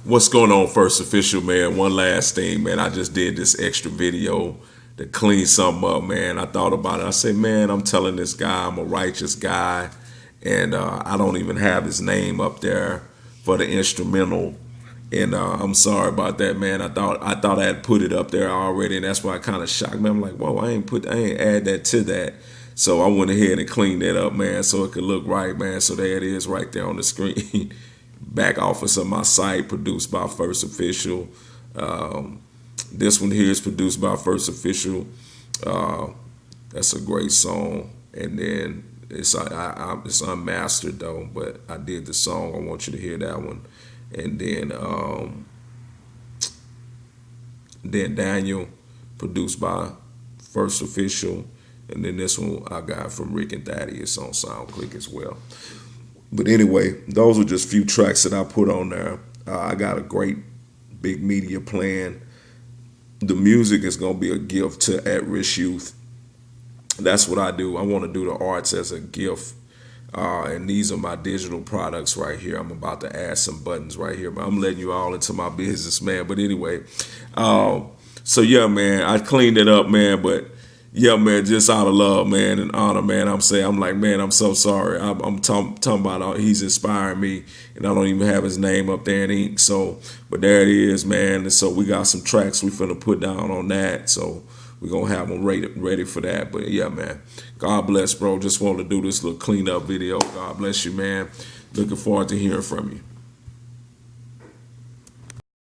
What's going on, First Official, man? One last thing, man. I just did this extra video to clean something up, man. I thought about it. I said, man, I'm telling this guy I'm a righteous guy, and I don't even have his name up there for the instrumental. And I'm sorry about that, man. I thought I had put it up there already, and that's why it kind of shocked me. I'm like, whoa, I ain't add that to that. So I went ahead and cleaned that up, man, so it could look right, man. So there it is, right there on the screen. Back office of my site, produced by First Official. This one here is produced by First Official. That's a great song, and then it's unmastered though, but I did the song. I want you to hear that one, and then Daniel, produced by First Official, and then this one I got from Rick and Thaddeus on SoundClick as well. But anyway, those are just few tracks that I put on there. I got a great big media plan. The music is going to be a gift to at-risk youth. That's what I do. I want to do the arts as a gift. And these are my digital products right here. I'm about to add some buttons right here, but I'm letting you all into my business, man. But anyway, so yeah, man, I cleaned it up, man, but yeah, man, just out of love, man, and honor, man. I'm like, man, I'm so sorry. I'm talking about he's inspiring me, and I don't even have his name up there in ink. So, but there it is, man. And so we got some tracks we finna put down on that. So we're gonna have them ready for that. But yeah, man, God bless, bro. Just wanted to do this little cleanup video. God bless you, man. Looking forward to hearing from you.